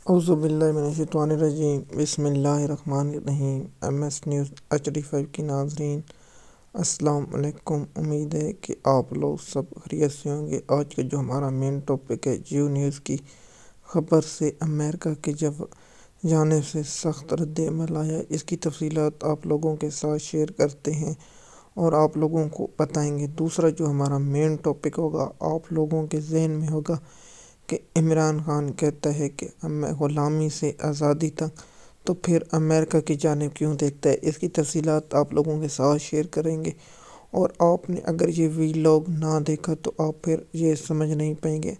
اعوذ باللہ من الشیطان الرجیم، بسم اللہ الرحمن الرحیم۔ MS نیوز HD5 کی ناظرین السلام علیکم۔ امید ہے کہ آپ لوگ سب خیریت سے ہوں گے۔ آج کا جو ہمارا مین ٹاپک ہے جیو نیوز کی خبر سے امریکہ کی جانب سے سخت رد عمل آیا، اس کی تفصیلات آپ لوگوں کے ساتھ شیئر کرتے ہیں اور آپ لوگوں کو بتائیں گے۔ دوسرا جو ہمارا مین ٹاپک ہوگا، آپ لوگوں کے ذہن میں ہوگا کہ عمران خان کہتا ہے کہ غلامی سے آزادی تک، تو پھر امریکہ کی جانب کیوں دیکھتا ہے؟ اس کی تفصیلات آپ لوگوں کے ساتھ شیئر کریں گے، اور آپ نے اگر یہ ویلاگ نہ دیکھا تو آپ پھر یہ سمجھ نہیں پائیں گے۔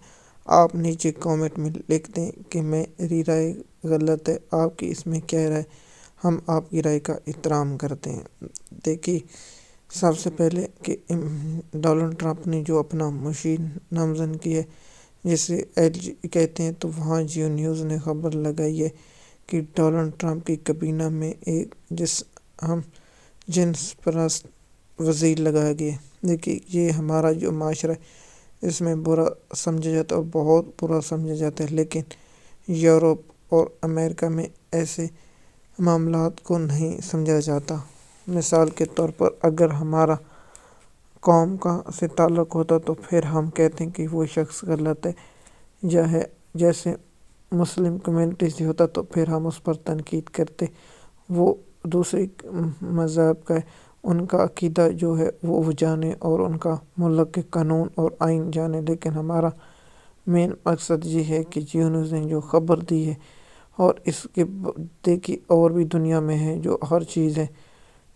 آپ نیچے کامنٹ میں لکھ دیں کہ میری رائے غلط ہے، آپ کی اس میں کیا رائے؟ ہم آپ کی رائے کا احترام کرتے ہیں۔ دیکھیے، سب سے پہلے کہ ڈونلڈ ٹرمپ نے جو اپنا مشیر نامزد کی ہے، جسے LG کہتے ہیں، تو وہاں جیو نیوز نے خبر لگائی ہے کہ ڈونلڈ ٹرمپ کی کابینہ میں ایک ہم جنس پرست وزیر لگایا گیا۔ دیکھیے، یہ ہمارا جو معاشرہ ہے اس میں برا سمجھا جاتا ہے اور بہت برا سمجھا جاتا ہے، لیکن یورپ اور امریکہ میں ایسے معاملات کو نہیں سمجھا جاتا۔ مثال کے طور پر اگر ہمارا قوم کا سے تعلق ہوتا تو پھر ہم کہتے ہیں کہ وہ شخص غلط ہے، جیسے مسلم کمیونٹی سے ہوتا تو پھر ہم اس پر تنقید کرتے، وہ دوسرے مذہب کا ہے، ان کا عقیدہ جو ہے وہ جانے اور ان کا ملک کے قانون اور آئین جانے۔ لیکن ہمارا مین مقصد یہ ہے کہ جیو نیوز نے جو خبر دی ہے، اور اس کے دیکھیے اور بھی دنیا میں ہے جو ہر چیزیں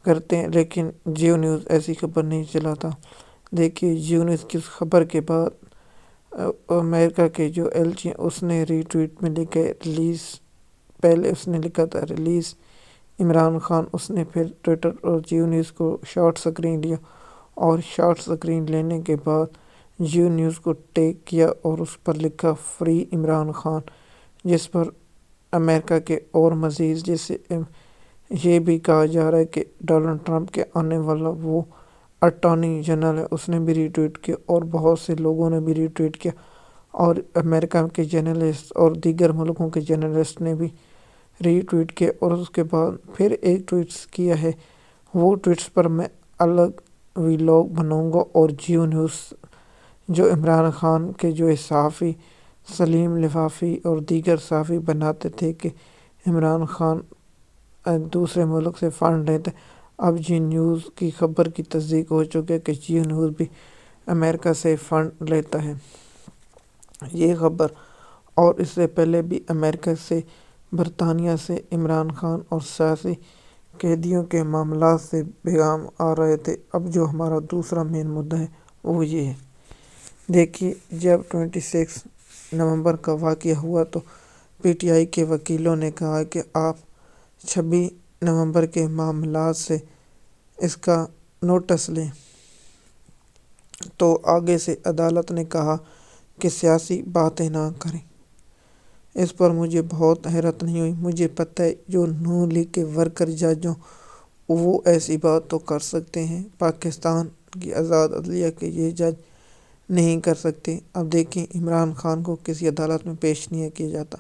کرتے ہیں، لیکن جیو نیوز ایسی خبر نہیں چلاتا۔ دیکھیے، جیو نیوز کی خبر کے بعد امریکہ کے جو LG اس نے ری ٹویٹ میں لکھا ہے ریلیز، پہلے اس نے لکھا تھا ریلیز عمران خان، اس نے پھر ٹویٹر اور جیو نیوز کو شارٹ سکرین لیا، اور شارٹ سکرین لینے کے بعد جیو نیوز کو ٹیگ کیا اور اس پر لکھا فری عمران خان، جس پر امریکہ کے اور مزید جیسے یہ بھی کہا جا رہا ہے کہ ڈونلڈ ٹرمپ کے آنے والا وہ اٹارنی جنرل ہے، اس نے بھی ری ٹویٹ کیا اور بہت سے لوگوں نے بھی ری ٹویٹ کیا، اور امریکہ کے جرنلسٹ اور دیگر ملکوں کے جرنلسٹ نے بھی ری ٹویٹ کیا۔ اور اس کے بعد پھر ایک ٹویٹس کیا ہے، وہ ٹویٹس پر میں الگ ویلاگ بناؤں گا، اور جیو نیوز جو عمران خان کے جو صحافی سلیم لفافی اور دیگر صحافی بناتے تھے کہ عمران خان دوسرے ملک سے فنڈ لیتے، اب جیو نیوز کی خبر کی تصدیق ہو چکی ہے کہ جیو نیوز بھی امریکہ سے فنڈ لیتا ہے۔ یہ خبر اور اس سے پہلے بھی امریکہ سے، برطانیہ سے عمران خان اور سیاسی قیدیوں کے معاملات سے پیغام آ رہے تھے۔ اب جو ہمارا دوسرا مین مدعا ہے وہ یہ ہے۔ دیکھیے، جب 26 نومبر کا واقعہ ہوا تو PTI کے وکیلوں نے کہا کہ آپ 26 نومبر کے معاملات سے اس کا نوٹس لیں، تو آگے سے عدالت نے کہا کہ سیاسی باتیں نہ کریں۔ اس پر مجھے بہت حیرت نہیں ہوئی۔ مجھے پتہ ہے جو نون لیگ کے ورکر جج ہوں وہ ایسی بات تو کر سکتے ہیں، پاکستان کی آزاد عدلیہ کے یہ جج نہیں کر سکتے۔ اب دیکھیں، عمران خان کو کسی عدالت میں پیش نہیں کیا جاتا،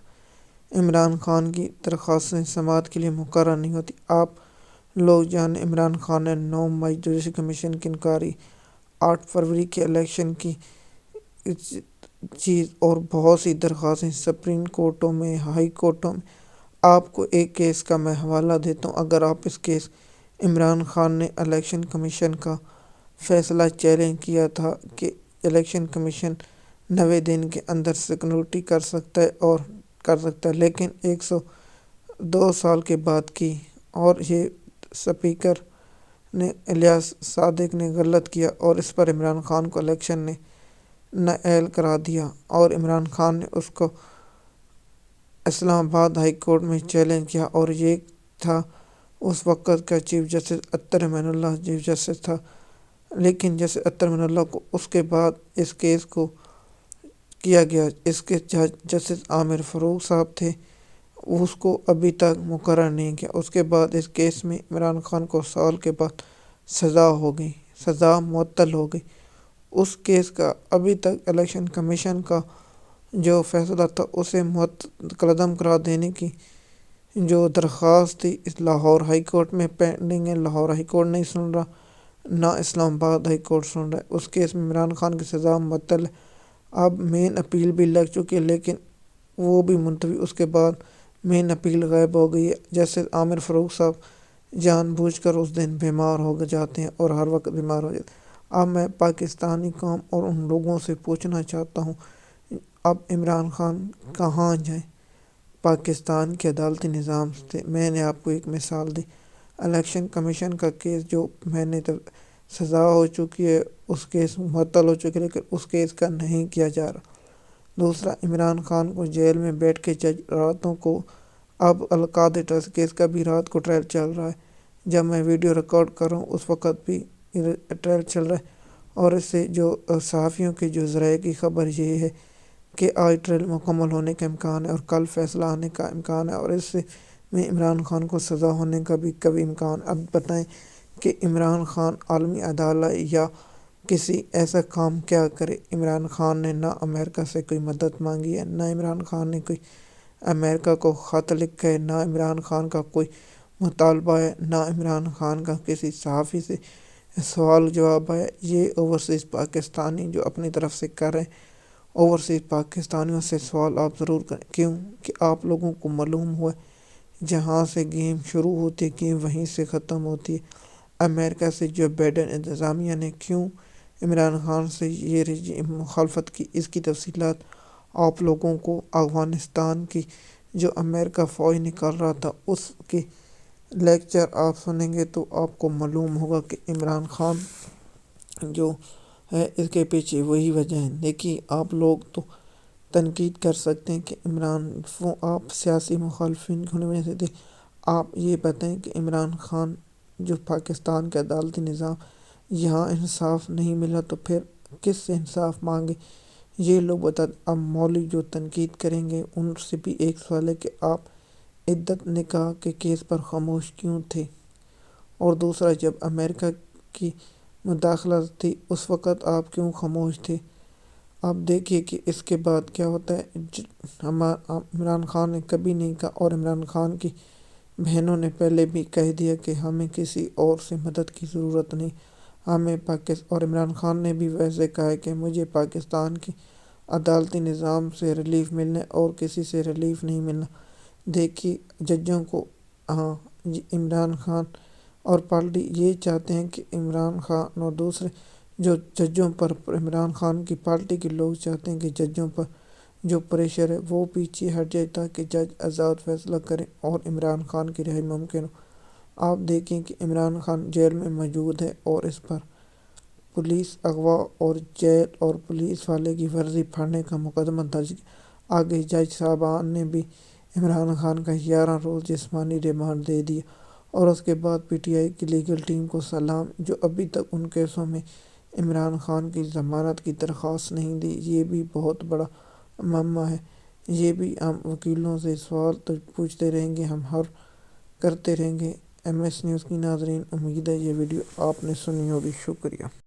عمران خان کی درخواستیں سماعت کے لیے مقرر نہیں ہوتی۔ آپ لوگ جانیں، عمران خان نے 9 مئی جوڈیشل کمیشن کی انکوائری، 8 فروری کے الیکشن کی چیز اور بہت سی درخواستیں سپریم کورٹوں میں، ہائی کورٹوں میں۔ آپ کو ایک کیس کا میں حوالہ دیتا ہوں۔ اگر آپ اس کیس، عمران خان نے الیکشن کمیشن کا فیصلہ چیلنج کیا تھا کہ الیکشن کمیشن 90 دن کے اندر سیکنڈری کر سکتا ہے، لیکن 102 سال کے بعد کی، اور یہ اسپیکر نے الیاس صادق نے غلط کیا، اور اس پر عمران خان کو الیکشن نے نااہل قرار دیا، اور عمران خان نے اس کو اسلام آباد ہائی کورٹ میں چیلنج کیا، اور یہ تھا اس وقت کا چیف جسٹس اطہر امان اللہ چیف جسٹس تھا۔ لیکن جسٹس اطہر امان اللہ کو اس کے بعد اس کیس کو کیا گیا، اس کے جج جسٹس عامر فاروق صاحب تھے، اس کو ابھی تک مقرر نہیں کیا۔ اس کے بعد اس کیس میں عمران خان کو سال کے بعد سزا معطل ہو گئی۔ اس کیس کا ابھی تک الیکشن کمیشن کا جو فیصلہ تھا اسے مستقدم قرار دینے کی جو درخواست تھی اس لاہور ہائی کورٹ میں پینڈنگ ہے۔ لاہور ہائی کورٹ نہیں سن رہا، نہ اسلام آباد ہائی کورٹ سن رہا ہے۔ اس کیس میں عمران خان کی سزا معطل ہے۔ اب مین اپیل بھی لگ چکی ہے لیکن وہ بھی ملتوی، اس کے بعد مین اپیل غائب ہو گئی ہے۔ جسٹس عامر فاروق صاحب جان بوجھ کر اس دن بیمار ہو جاتے ہیں اور ہر وقت بیمار ہو جاتے ہیں۔ اب میں پاکستانی قوم اور ان لوگوں سے پوچھنا چاہتا ہوں، اب عمران خان کہاں جائیں؟ پاکستان کے عدالتی نظام سے میں نے آپ کو ایک مثال دی، الیکشن کمیشن کا کیس جو میں نے سزا ہو چکی ہے، اس کیس معطل ہو چکی ہے لیکن اس کیس کا نہیں کیا جا رہا۔ دوسرا، عمران خان کو جیل میں بیٹھ کے جج راتوں کو، اب القادری ٹرسٹ کیس کا بھی رات کو ٹرائل چل رہا ہے۔ جب میں ویڈیو ریکارڈ کر رہا ہوں اس وقت بھی ٹرائل چل رہا ہے، اور اس سے جو صحافیوں کے جو ذرائع کی خبر یہ ہے کہ آج ٹرائل مکمل ہونے کا امکان ہے اور کل فیصلہ آنے کا امکان ہے، اور اس سے میں عمران خان کو سزا ہونے کا بھی کبھی امکان۔ اب بتائیں کہ عمران خان عالمی عدالت یا کسی ایسا کام کیا کرے؟ عمران خان نے نہ امریکہ سے کوئی مدد مانگی ہے، نہ عمران خان نے کوئی امریکہ کو خط لکھا ہے، نہ عمران خان کا کوئی مطالبہ ہے، نہ عمران خان کا کسی صحافی سے سوال جواب ہے۔ یہ اوورسیز پاکستانی جو اپنی طرف سے کر رہے ہیں، اوورسیز پاکستانیوں سے سوال آپ ضرور کریں، کیوں کہ آپ لوگوں کو معلوم ہوا ہے جہاں سے گیم شروع ہوتی ہے گیم وہیں سے ختم ہوتی ہے۔ امریکہ سے جو بائیڈن انتظامیہ نے کیوں عمران خان سے یہ رجیم مخالفت کی، اس کی تفصیلات آپ لوگوں کو افغانستان کی جو امریکہ فوج نکال رہا تھا اس کے لیکچر آپ سنیں گے تو آپ کو معلوم ہوگا کہ عمران خان جو ہے اس کے پیچھے وہی وجہ ہے۔ دیکھیے، آپ لوگ تو تنقید کر سکتے ہیں کہ آپ سیاسی مخالفین کی وجہ سے تھے، آپ یہ بتائیں کہ عمران خان جو پاکستان کے عدالتی نظام یہاں انصاف نہیں ملا تو پھر کس سے انصاف مانگے؟ یہ لوگ بتاتے۔ اب مولوی جو تنقید کریں گے ان سے بھی ایک سوال ہے کہ آپ عدت نکاح کے کیس پر خاموش کیوں تھے؟ اور دوسرا، جب امریکہ کی مداخلت تھی اس وقت آپ کیوں خاموش تھے؟ آپ دیکھیے کہ اس کے بعد کیا ہوتا ہے۔ عمران خان نے کبھی نہیں کہا، اور عمران خان کی بہنوں نے پہلے بھی کہہ دیا کہ ہمیں کسی اور سے مدد کی ضرورت نہیں، ہمیں اور عمران خان نے بھی ویسے کہا ہے کہ مجھے پاکستان کے عدالتی نظام سے ریلیف ملنا اور کسی سے ریلیف نہیں ملنا۔ دیکھیے، ججوں کو عمران خان اور پارٹی یہ چاہتے ہیں کہ عمران خان اور دوسرے جو ججوں پر عمران خان کی پارٹی کے لوگ چاہتے ہیں کہ ججوں پر جو پریشر ہے وہ پیچھے ہٹ جائے تاکہ جج آزاد فیصلہ کریں اور عمران خان کی رہائی ممکن ہو۔ آپ دیکھیں کہ عمران خان جیل میں موجود ہے اور اس پر پولیس اغوا اور جیل اور پولیس والے کی ورزی پھاڑنے کا مقدمہ درج کیا۔ آگے جج صاحبان نے بھی عمران خان کا 11 روز جسمانی ریمانڈ دے دیا، اور اس کے بعد پی ٹی آئی کی لیگل ٹیم کو سلام جو ابھی تک ان کیسوں میں عمران خان کی ضمانت کی درخواست نہیں دی۔ یہ بھی بہت بڑا معمہ ہے، یہ بھی ہم وکیلوں سے سوال تو پوچھتے رہیں گے، ہم کرتے رہیں گے۔ ایم ایس نیوز کی ناظرین، امید ہے یہ ویڈیو آپ نے سنی ہوگی، شکریہ۔